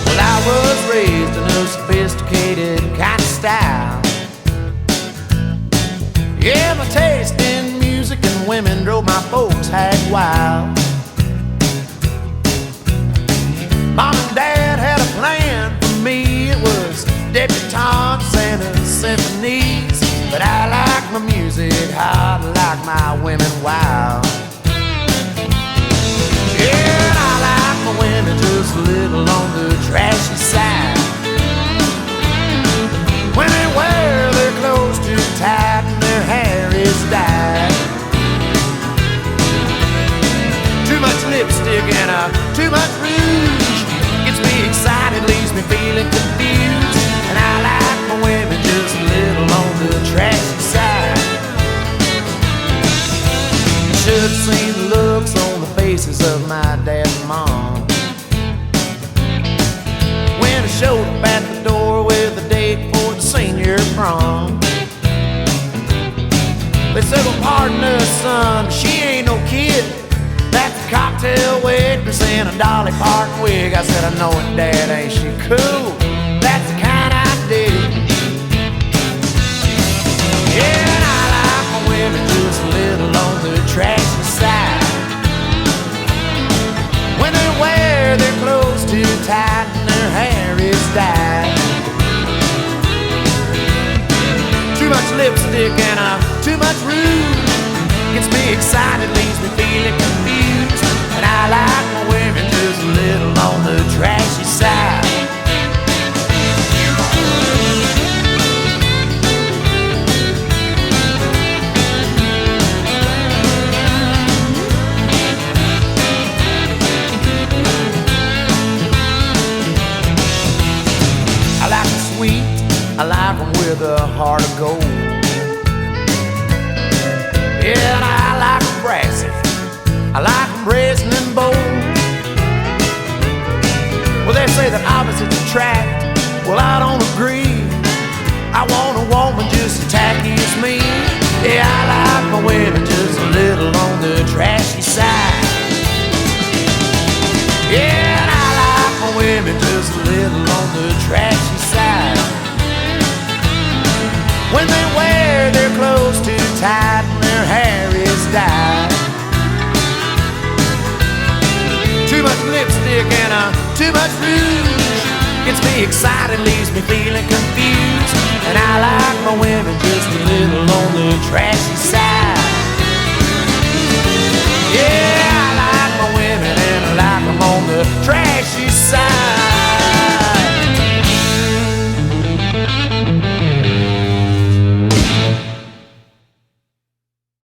Well, I was raised in a sophisticated kind of style. Yeah, my taste in music and women drove my folks hag wild. Mom and Dad had a plan for me. It was debutantes and symphonies. But I like my music hot, I like my women wild. Yeah, and I like my women just a little on the trashy side. When they wear their clothes too tight and their hair is dyed. Too much lipstick and too much rouge gets me excited, leaves me feeling confused. And I like my women just a little on the trashy side. Should've seen the looks on the faces of my dad and mom when I showed up at the door with a date for the senior prom. They said, well, pardon us, son, she ain't no kid. That's a cocktail waitress in a Dolly Parton wig. I said, I know it, Dad, ain't she cool? That's the kind I dig. Yeah, and I like my women just a little on the trashy side. When they wear their clothes too tight and their hair is dyed. Too much lipstick and too much rouge gets me excited, leaves me feeling confused. And I like my women just a little on the trashy side. I like them sweet, I like them with a heart of gold. Yeah, and I like them brassy, I like them brazen and bold. Well, they say that opposites attract, well, I don't agree. I want a woman just as tacky as me. Yeah, I like my women just a little on the trashy side. Yeah, and I like my women just a little on the trashy side. When they wear their clothes too tight and their hair is dyed. Too much lipstick and too much rouge gets me excited, leaves me feeling confused. And I like my women just a little on the trashy side.